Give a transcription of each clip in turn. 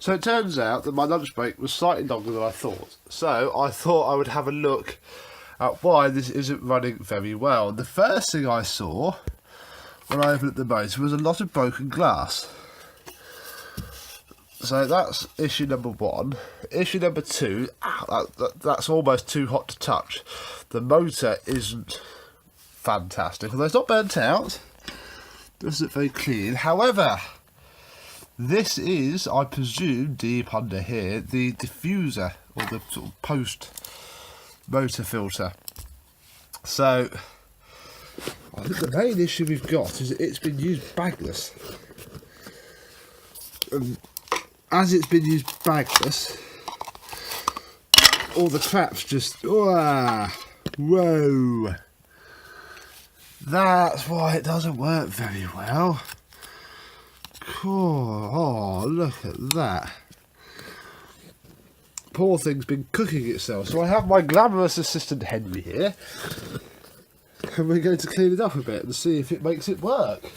So it turns out that my lunch break was slightly longer than I thought. So I thought I would have a look at why this isn't running very well. The first thing I saw when I opened up the motor was a lot of broken glass. So that's issue number one. Issue number two, that's almost too hot to touch. The motor isn't fantastic, although it's not burnt out. This isn't very clean. However, this is, I presume, deep under here, the diffuser, or the sort of post motor filter. So, I think the main issue we've got is that it's been used bagless. As it's been used bagless, all the crap's just, whoa. That's why it doesn't work very well. Cool. Oh, look at that. Poor thing's been cooking itself. So I have my glamorous assistant Henry here, and we're going to clean it up a bit and see if it makes it work.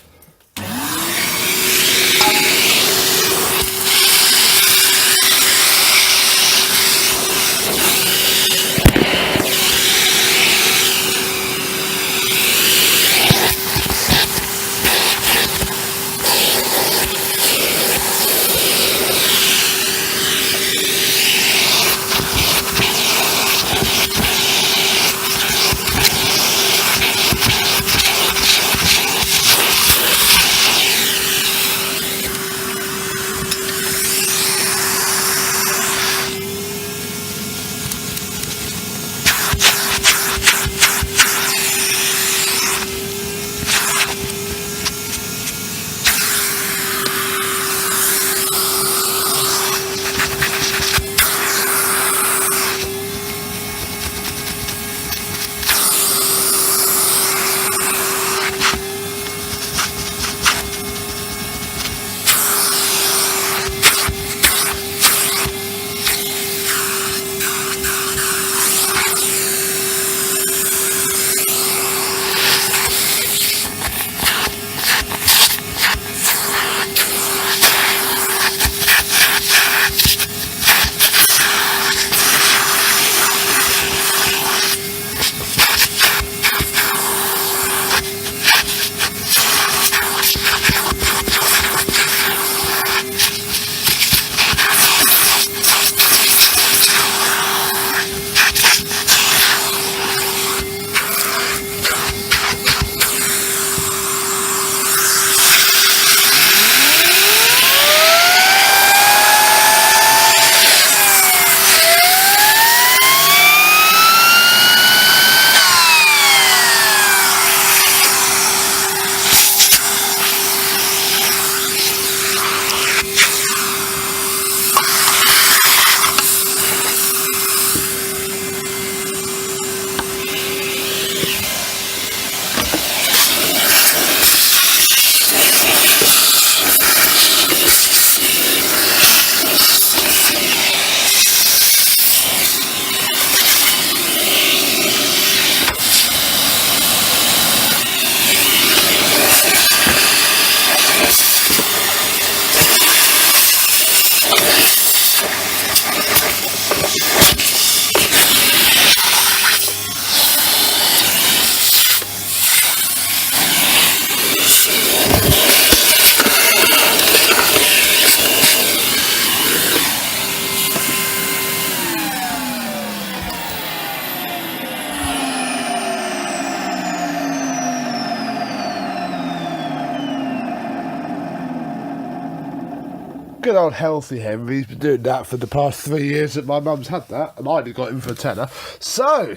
Good old healthy Henry's been doing that for the past 3 years that my mum's had that, and I only got him for a tenner. So,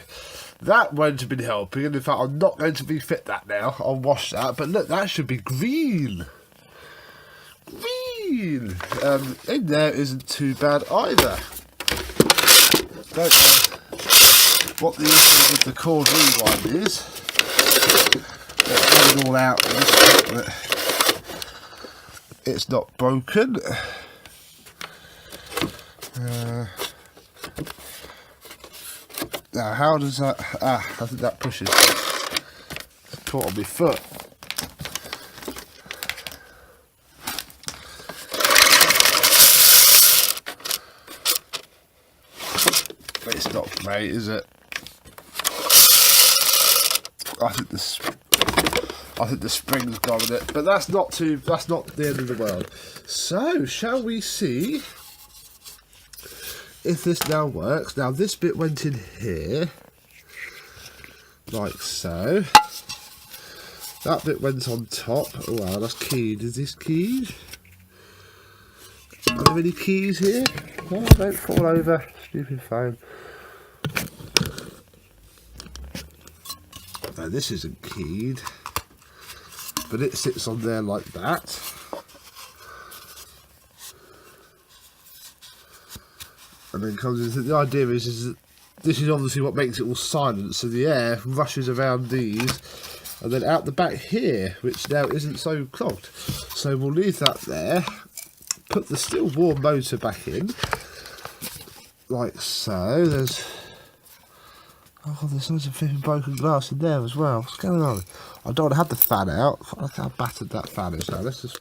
that won't have been helping, and in fact I'm not going to refit that now. I'll wash that, but look, that should be green. Green! In there isn't too bad either. Don't know what the issue with the cord rewind is. Let's get it all out. It's not broken. Now, how does that... I think that pushes. It's caught on my foot. It's not great, is it? I think the spring's gone in it, but that's not the end of the world. So, shall we see if this now works? Now, this bit went in here, like so. That bit went on top. Oh, wow, that's keyed. Is this keyed? Are there any keys here? Oh, don't fall over. Stupid phone. No, this isn't keyed. But it sits on there like that. And then comes in. The idea is that this is obviously what makes it all silent. So the air rushes around these. And then out the back here, which now isn't so clogged. So we'll leave that there. Put the still warm motor back in. Like so. There's loads of flipping broken glass in there as well. What's going on? I don't want to have the fan out. Look how battered that fan is now. Let's just...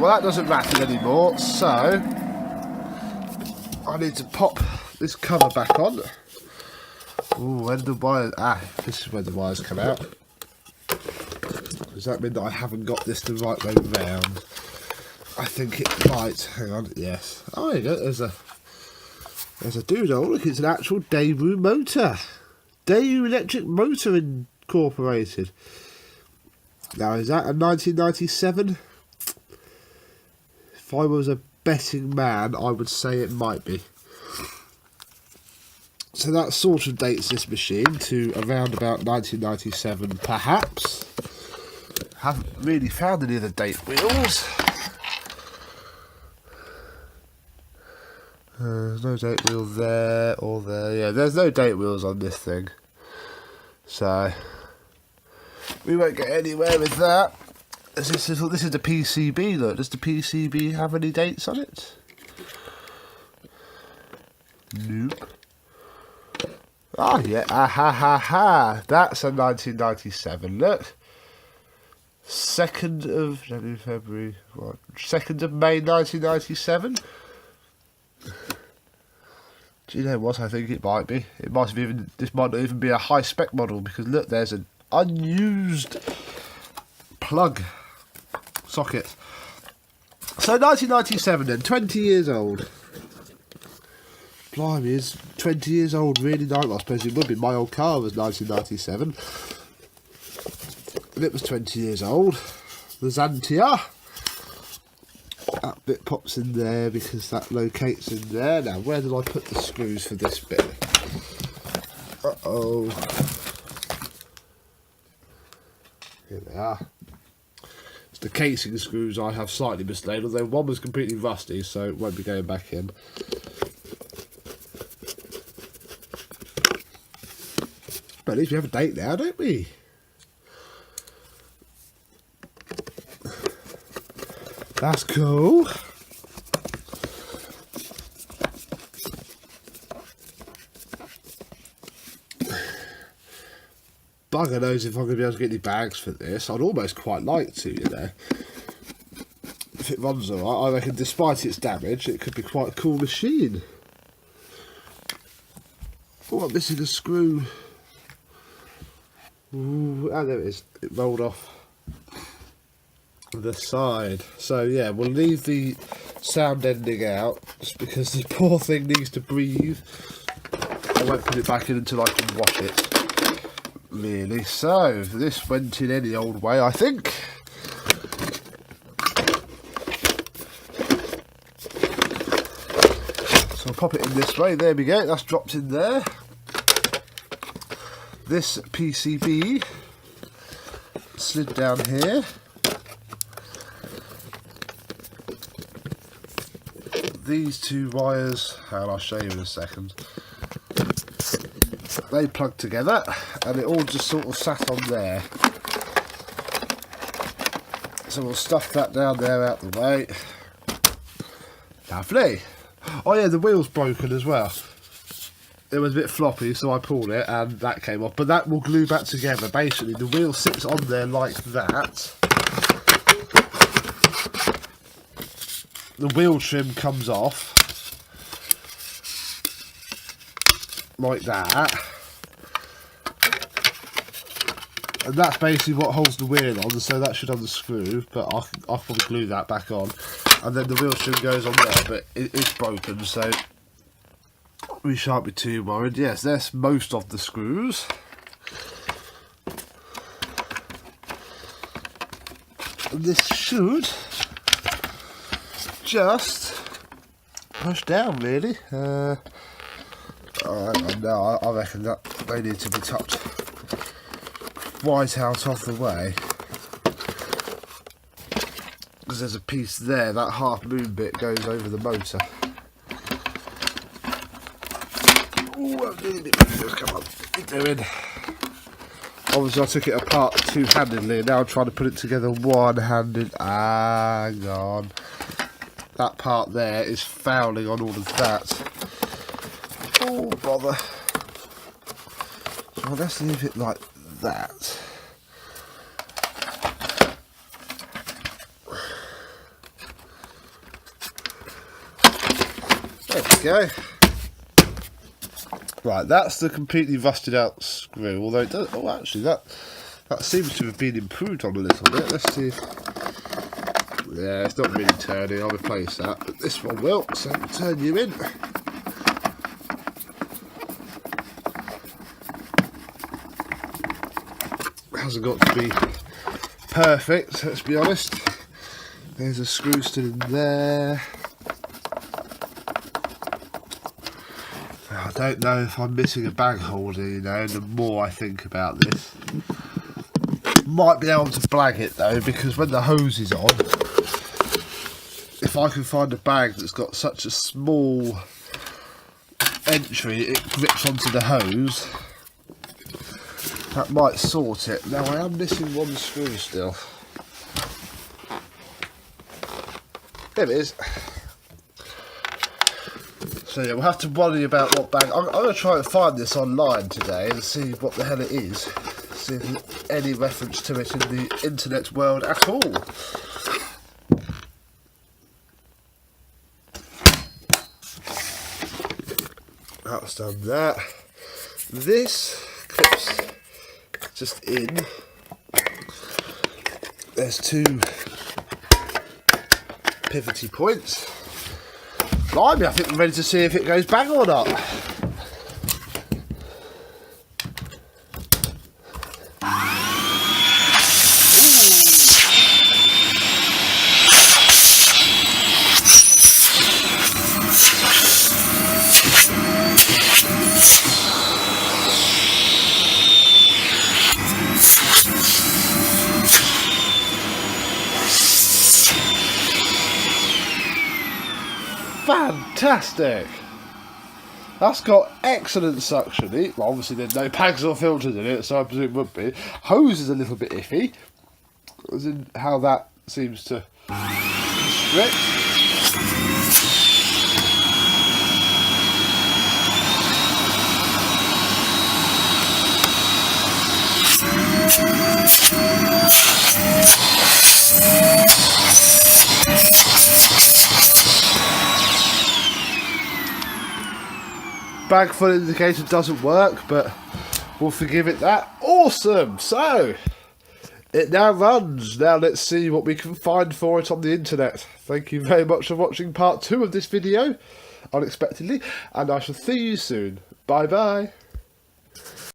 Well, that doesn't rattle anymore, so I need to pop this cover back on. Ooh, when the wires... this is when the wires come out. Does that mean that I haven't got this the right way round? I think it might. Hang on, yes. Oh, there you go, there's a doodle. Look, it's an actual Deawoo motor. Deawoo electric motor incorporated. Now, is that a 1997? If I was a betting man, I would say it might be. So that sort of dates this machine to around about 1997, perhaps. Haven't really found any of the date wheels. There's no date wheel there or there. Yeah, there's no date wheels on this thing. So we won't get anywhere with that. This is the PCB, look. Does the PCB have any dates on it? Nope. Oh yeah, that's a 1997, look. 2nd of January, February, what? 2nd of May 1997. Do you know what I think it might be? It might have even, this might not even be a high spec model, because look, there's an unused plug socket. So 1997 then, 20 years old. Blimey, is 20 years old really? No, I suppose it would be. My old car was 1997. And it was 20 years old. The Xantia. That bit pops in there because that locates in there. Now, where did I put the screws for this bit? Uh-oh. Here they are. It's the casing screws I have slightly mislaid, although one was completely rusty, so it won't be going back in. But at least we have a date now, don't we? That's cool. Bugger knows if I'm going to be able to get any bags for this. I'd almost quite like to, you know. If it runs alright, I reckon despite its damage, it could be quite a cool machine. Oh, I'm missing a screw. Ooh, oh, there it is. It rolled off the side. So yeah, we'll leave the sound ending out just because the poor thing needs to breathe. I won't put it back in until I can wash it, really. So this went in any old way, I think. So I'll pop it in this way. There we go, that's dropped in there. This PCB slid down here. These two wires, and I'll show you in a second, they plug together and it all just sort of sat on there. So we'll stuff that down there out the way. Lovely. Oh yeah, the wheel's broken as well. It was a bit floppy, so I pulled it and that came off. But that will glue back together. Basically, the wheel sits on there like that. The wheel trim comes off like that. And that's basically what holds the wheel on, so that should unscrew, but I'll probably glue that back on. And then the wheel trim goes on there, but it is broken, so we shan't be too worried. Yes, there's most of the screws. And this should just push down, really. I reckon that they need to be tucked right out of the way, because there's a piece there, that half moon bit goes over the motor. Ooh, come on, what are you doing? Obviously I took it apart two-handedly and now I'm trying to put it together one-handed. Hang on. That part there is fouling on all of that. Oh bother. So let's leave it like that. There we go. Right, that's the completely rusted out screw, although it does, oh actually that seems to have been improved on a little bit. Let's see if, yeah, it's not really turning, I'll replace that, but this one will, so I'll turn you in. Hasn't got to be perfect, let's be honest. There's a screw still in there. I don't know if I'm missing a bag holder, you know, the more I think about this. Might be able to blag it though, because when the hose is on, if I can find a bag that's got such a small entry, it grips onto the hose. That might sort it. Now I am missing one screw still. There it is. So yeah, we'll have to worry about what bag. I'm going to try and find this online today and see what the hell it is. See if there's any reference to it in the internet world at all. That's done that. This clips just in. There's two pivoty points. Blimey, I think we're ready to see if it goes bang or not. Fantastic! That's got excellent suction. Well, obviously there's no bags or filters in it, so I presume it would be. Hose is a little bit iffy, as in how that seems to restrict. Bag full indicator doesn't work, but we'll forgive it that. Awesome! So, it now runs. Now let's see what we can find for it on the internet. Thank you very much for watching part 2 of this video, unexpectedly, and I shall see you soon. Bye bye.